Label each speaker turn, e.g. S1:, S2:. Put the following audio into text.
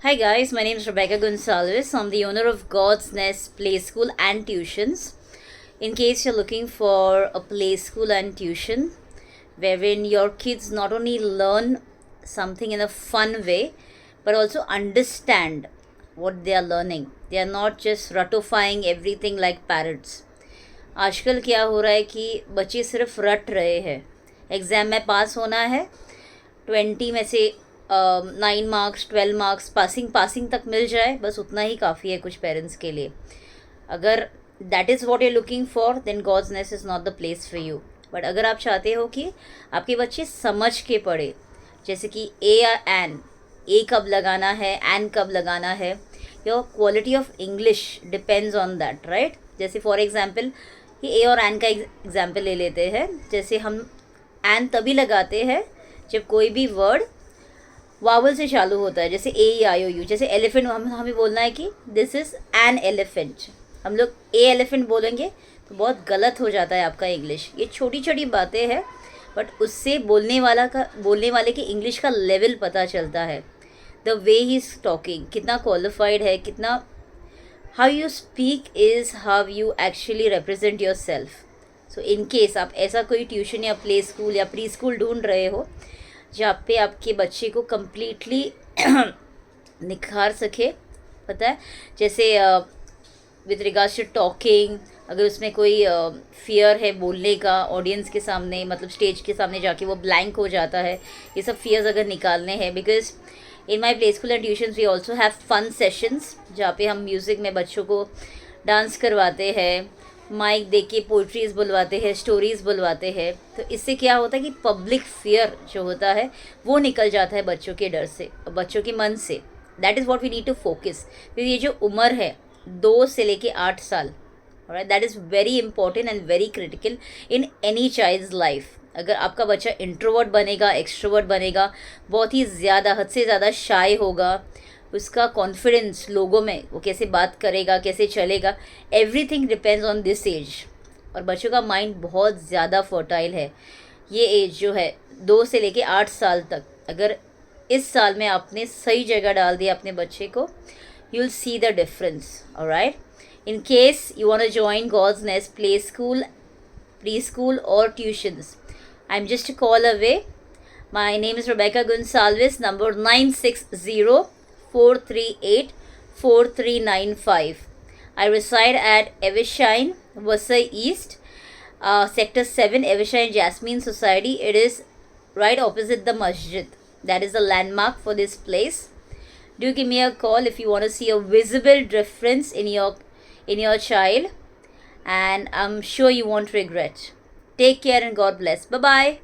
S1: Hi guys, my name is Rebecca Gonsalves. I'm the owner of God's Nest Play School and Tuitions. In case you're looking for a play school and tuition wherein your kids not only learn something in a fun way but also understand what they are learning. They are not just ratifying everything like parrots. आजकल क्या हो रहा है कि बच्चे सिर्फ रट रहे हैं. एग्ज़ाम में पास होना है, 20 में से 9 मार्क्स 12 मार्क्स पासिंग पासिंग तक मिल जाए, बस उतना ही काफ़ी है कुछ पेरेंट्स के लिए. अगर that is what you looking for then God's Nest is not the place for you. But अगर आप चाहते हो कि आपके बच्चे समझ के पढ़े, जैसे कि ए या एन, ए कब लगाना है, एन कब लगाना है, your quality of English depends on that, right. जैसे फॉर एग्जाम्पल कि ए और एन का एग्जाम्पल ले लेते हैं. जैसे हम एन तभी लगाते हैं जब कोई भी वर्ड वावल से चालू होता है, जैसे ए आई ओ यू. जैसे एलिफेंट हमें बोलना है कि दिस इज़ एन एलिफेंट. हम लोग ए एलिफेंट बोलेंगे तो बहुत गलत हो जाता है आपका इंग्लिश. ये छोटी छोटी बातें हैं बट उससे बोलने वाले की इंग्लिश का लेवल पता चलता है. The way he is talking, कितना क्वालिफाइड है, कितना how you speak is how you actually represent your self. So in case आप ऐसा कोई ट्यूशन या प्ले स्कूल या प्री स्कूल ढूंढ रहे हो जहाँ पे आपके बच्चे को कम्प्लीटली निखार सके, पता है, जैसे विद रिगार्ड्स टू टॉकिंग, अगर उसमें कोई फियर है बोलने का ऑडियंस के सामने, मतलब स्टेज के सामने जाके वो ब्लैंक हो जाता है, ये सब फियर्स अगर निकालने हैं. Because in my play school and tuitions we also have fun sessions जहाँ पे हम म्यूज़िक में बच्चों को डांस करवाते हैं, माइक दे के पोइट्रीज़ बुलवाते हैं, स्टोरीज़ बुलवाते हैं. तो इससे क्या होता है कि पब्लिक फियर जो होता है वो निकल जाता है बच्चों के डर से, बच्चों के मन से. That is what we need to focus. फिर ये जो उम्र है 2 से लेके 8 साल, right, that is very important and very critical in any child's life. अगर आपका बच्चा इंट्रोवर्ट बनेगा, एक्सट्रोवर्ट बनेगा, बहुत ही ज़्यादा हद से ज़्यादा शाय होगा, उसका कॉन्फिडेंस लोगों में, वो कैसे बात करेगा, कैसे चलेगा, everything depends on this age. और बच्चों का माइंड बहुत ज़्यादा फर्टाइल है. ये एज जो है 2 से लेके 8 साल तक, अगर इस साल में आपने सही जगह डाल दिया अपने बच्चे को, you will see the difference. Alright, in case you want to join God's Nest play school, preschool और tuitions, I am just a call away. My name is Rebecca Gonsalves, number 960-438-4395. I reside at Evershine, Vasai East, Sector 7, Evershine Jasmine Society. It is right opposite the masjid. That is the landmark for this place. Do give me a call if you want to see a visible difference in your child, and I'm sure you won't regret. Take care and God bless. Bye bye.